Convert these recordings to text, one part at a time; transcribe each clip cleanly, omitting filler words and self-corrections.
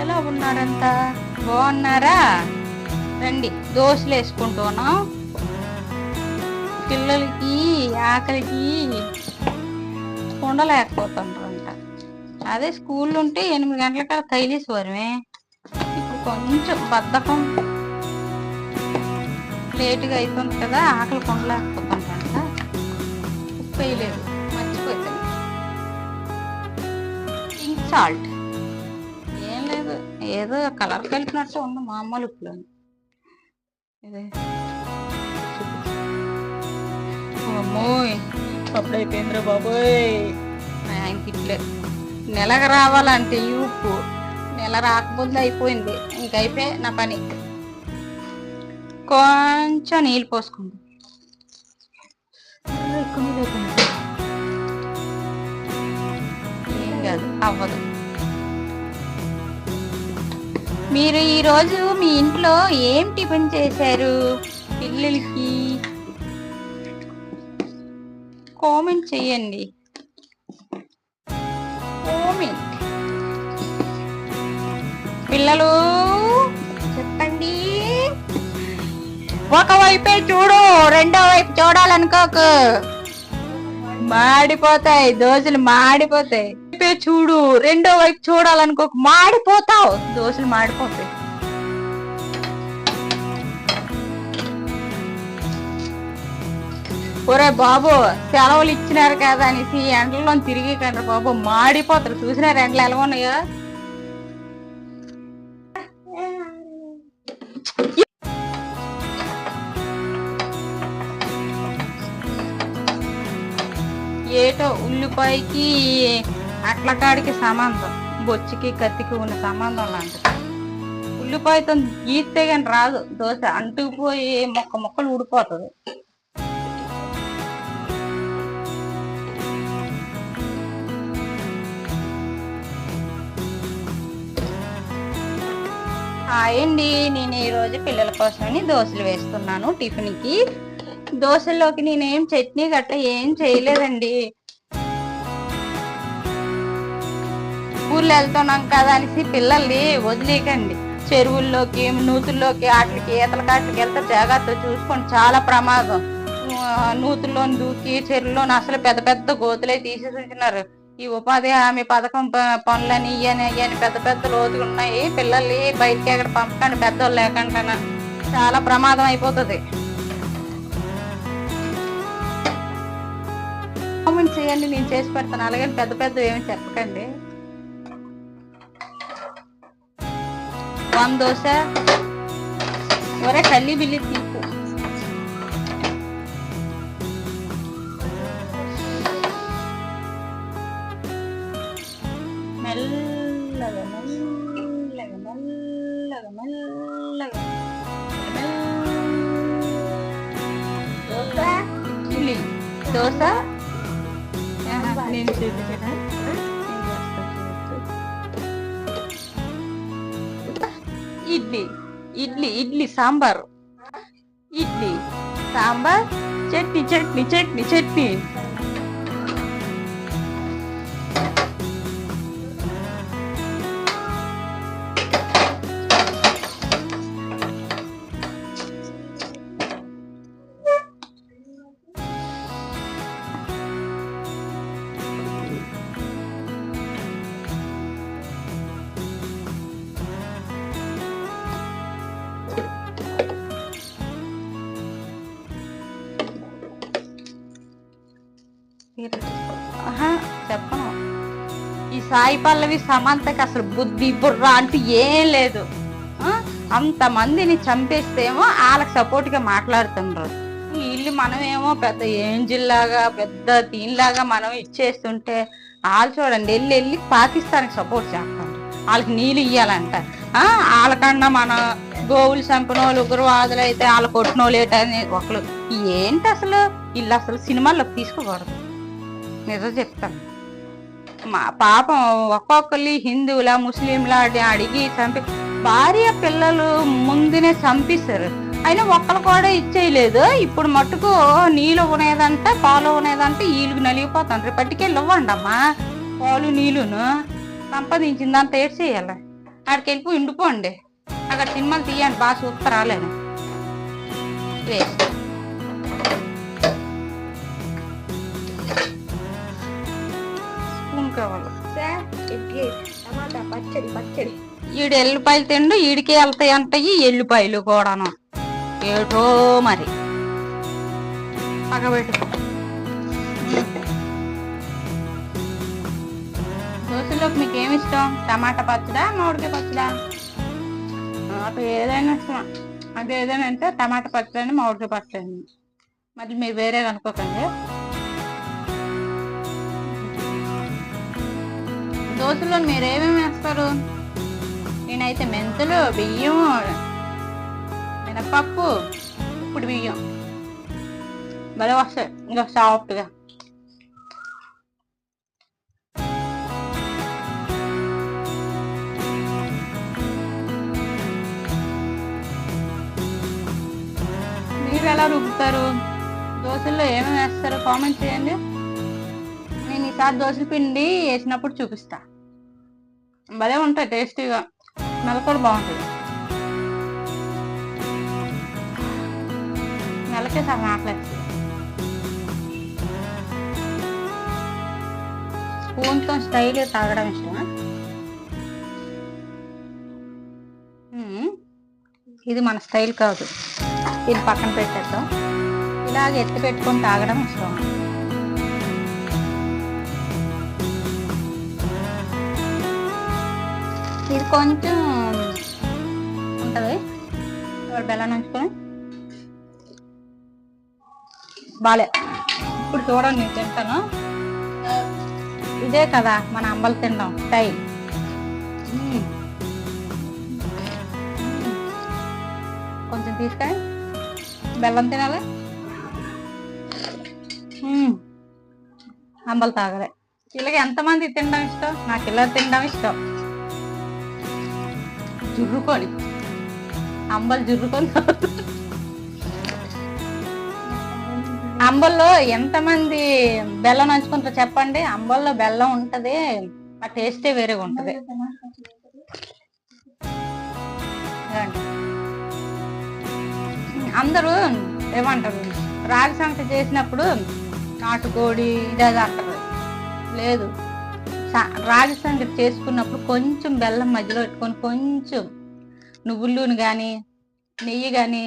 ఎలా ఉన్నారంతా? బాగున్నారా? రండి, దోశలు వేసుకుంటున్నాం. పిల్లలకి ఆకలికి ఉండలేకపోతుంటారంట. అదే స్కూల్ ఉంటే 8 గంటలకల్లా తైలేసేవారమే. ఇప్పుడు కొంచెం బద్ధకం, లేటుగా అవుతుంది కదా, ఆకలి ఉండలేకపోతుంటారంట. ఉప్పు వేయలేదు, మర్చిపోతాను. పింక్ సాల్ట్ ఏం లేదు, ఏదో కలర్ కలిపినట్టు ఉంది మామూలు ఉప్పులో. ఇదే అమ్మోయ్, అప్పుడు అయిపోయిందిరా బాబోయ్. ఆయనకి ఇట్లే నెలకు రావాలంటే ఈ ఉప్పు నెల రాకముందు అయిపోయింది. ఇంకైపోయి నా పని. కొంచెం నీళ్ళు పోసుకుంది. ఏం కాదు, అవ్వదు. మీరు ఈరోజు మీ ఇంట్లో ఏం టిఫిన్ చేశారు పిల్లలకి? కామెంట్ చేయండి. కామెంట్. పిల్లలు చెప్పండి. ఒకవైపే చూడు, రెండో వైపు చూడాలనుకోకు, మాడిపోతాయి దోశలు, మాడిపోతాయి. చూడు, రెండో వైపు చూడాలనుకోకు, మాడిపోతావు, దోశలు మాడిపోతాయి. ఒరే బాబు, సెలవులు ఇచ్చినారు కదా అనేసి ఎండలో తిరిగి కండ్రు బాబు, మాడిపోతారు. చూసినారు ఎండలు ఎలా ఉన్నాయో. ఏటో ఉల్లిపాయకి అట్లకాడికి సంబంధం, బొచ్చుకి కత్తికి ఉన్న సంబంధం లాంటిది. ఉల్లిపాయతో గీస్తే కానీ రాదు దోశ, అంటుకుపోయి మొక్కలు ఊడిపోతుంది. హాయ్ అండి, నేను ఈరోజు పిల్లల కోసమని దోశలు వేస్తున్నాను టిఫిన్కి. దోశల్లోకి నేనేం చట్నీ గట్ట ఏం చేయలేదండి. ఊర్లో వెళ్తున్నాం కదా అనేసి పిల్లల్ని వదిలేకండి. చెరువుల్లోకి, నూతుల్లోకి, వాటికి ఈతల కాటికి వెళ్తే జాగ్రత్త చూసుకోండి, చాలా ప్రమాదం. నూతుల్లో దూకి చెరువులోని అసలు పెద్ద పెద్ద గోతులే తీసేసి ఉంటున్నారు. ఈ ఉపాధి హామీ పథకం పనులని ఇయ్యని పెద్ద పెద్ద లోతులు ఉన్నాయి. పిల్లల్ని బయటికి ఎక్కడ పంపకండి, పెద్దోళ్ళు లేకుండా, చాలా ప్రమాదం అయిపోతుంది. కామెంట్ చేయండి, నేను చేసి పెడతాను. అలాగే పెద్ద పెద్ద ఏమి చెప్పకండి. 1 దోశ ఒరే కల్లి బిల్లి తీసు. మెల్లగా మెల్లగా మెల్లగా మెల్లగా దోశ, ఇడ్లీ, దోశ. నేను చూపించనా? ఇడ్లీ ఇడ్లీ ఇడ్లీ సాంబార్, ఇడ్లీ సాంబార్, చట్నీ చట్నీ చట్నీ చట్నీ. చెప్పను, ఈ సాయి పల్లవి సమంతకి అసలు బుద్ధి బుర్ర అంటూ ఏం లేదు. అంతమందిని చంపేస్తేమో వాళ్ళకి సపోర్ట్ గా మాట్లాడుతున్నారు. వీళ్ళు మనమేమో పెద్ద ఏంజిల్ లాగా, పెద్ద దీనిలాగా మనం ఇచ్చేస్తుంటే వాళ్ళు చూడండి వెళ్ళి పాకిస్తాన్కి సపోర్ట్ చేస్తారు. వాళ్ళకి నీళ్ళు ఇయ్యాలంట. వాళ్ళకన్నా మన గోవులు చంపినోళ్ళు, ఉగ్రవాదులు అయితే వాళ్ళు కొట్టినోళ్ళు ఏటని ఒకళ్ళు. ఏంటి అసలు వీళ్ళు అసలు సినిమాల్లోకి తీసుకోకూడదు, నిజం చెప్తాను. మా పాపం ఒక్కొక్కరి హిందువులా ముస్లింలా అడిగి చంపి భార్య పిల్లలు ముందునే చంపిస్తారు. అయినా ఒక్కరు కూడా ఇచ్చేయలేదు. ఇప్పుడు మట్టుకు నీళ్ళు ఉనేదంట, పాలు ఉనేదంటే వీళ్ళకి నలిగిపోతాను. పట్టుకెళ్ళి ఇవ్వండి అమ్మా పాలు నీళ్ళును. సంపాదించిందంతా ఏడ్చేయాలి. ఆడికి వెళ్ళిపోయి ఉండిపోండి. అక్కడ సినిమాలు తీయండి, బాగా చూస్తారు రాలేను. వేస్ట్. స్పూన్ కావాలి. టమాటా పచ్చడి పచ్చడి. ఈడు ఎల్లిపాయలు తిండు, ఈడికే వెళ్తాయి అంటాయి ఎల్లిపాయలు కూడాను. ఏటో మరి పగబెట్టి దోశలోకి మీకు ఏమి ఇష్టం? టమాటా పచ్చడా, మామిడికాయ పచ్చడా? నాకు ఏదైనా ఇష్టం. అది ఏదైనా అంటే టమాటా పచ్చడి, మామిడికాయ పచ్చడి. మరి మీరు వేరే అనుకోకండి. దోశలో మీరు ఏమేమి వేస్తారు? నేనైతే మెంతులు, బియ్యం, మినపప్పు, ఇప్పుడు బియ్యం భలే వస్తాయి ఇంకా సాఫ్ట్గా. మీరు ఎలా రుబ్బుతారు? దోశల్లో ఏమేమి వేస్తారో కామెంట్ చేయండి. నేను ఈసారి దోశల పిండి వేసినప్పుడు చూపిస్తా. భలే ఉంటాయి టేస్టీగా, స్మెల్ కూడా బాగుంటుంది. నెలకే సార్ మాట్లాడుతుంది. స్పూన్తో స్టైల్ తాగడం ఇష్టమా? ఇది మన స్టైల్ కాదు, దీన్ని పక్కన పెట్టేద్దాం. ఇలాగ ఎత్తి పెట్టుకొని తాగడం ఇష్టం. ఇది కొంచెం ఉంటుంది. బెల్లం నంచుకొని బాలే. ఇప్పుడు చూడండి, నేను తింటాను. ఇదే కదా మన అంబలు తినడం స్టైల్. కొంచెం తీసుకొని బెల్లం తినాలి, అంబలు తాగలే. ఇలాగ ఎంతమంది తినడం ఇష్టం? నాకు ఇలా తినడం ఇష్టం. జుర్రుకొని అంబలు జుర్రుకొని. అంబల్లో ఎంతమంది బెల్లం నంచుకుంటారో చెప్పండి. అంబల్లో బెల్లం ఉంటది, ఆ టేస్టే వేరేగా ఉంటది. అందరూ ఏమంటారు, రాగి సంగటి చేసినప్పుడు నాటుకోడి ఇదే అంటారు. లేదు, రాగి సంగటి చేసుకున్నప్పుడు కొంచెం బెల్లం మధ్యలో పెట్టుకొని కొంచెం నువ్వుల నూనె కానీ నెయ్యి కానీ,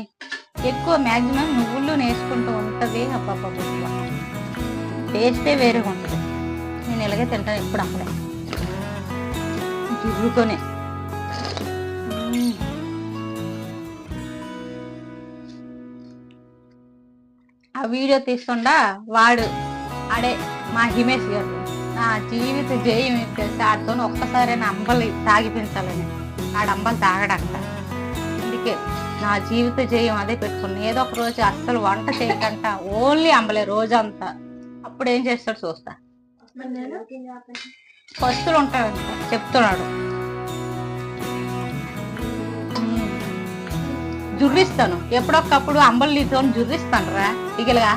ఎక్కువ మ్యాక్సిమం నువ్వుల నూనె వేసుకుంటూ ఉంటుంది. అబ్బాబ్బా టేస్టే వేరేగా ఉంటుంది. నేను ఇలాగే తింటాను ఎప్పుడు అప్పుడే జుర్రుకొని. ఆ వీడియో తీసుకుండా వాడు ఆడే మా హిమేష్ గారు నా జీవిత జయం తెలిసి ఆడితో ఒక్కసారైనా అంబలి తాగిపించాలని. ఆడ అంబలి తాగడంట. అందుకే నా జీవిత జయం అదే పెట్టుకున్నా. ఏదో ఒక రోజు అస్సలు వంట చేయకంట, ఓన్లీ అంబలే రోజంతా. అప్పుడు ఏం చేస్తాడు చూస్తా. పస్తులు ఉంటాడంట చెప్తున్నాడు. జుర్రిస్తాను ఎప్పుడొక్కప్పుడు అంబలి నీతో జుర్రిస్తాను రా ఇగలుగా.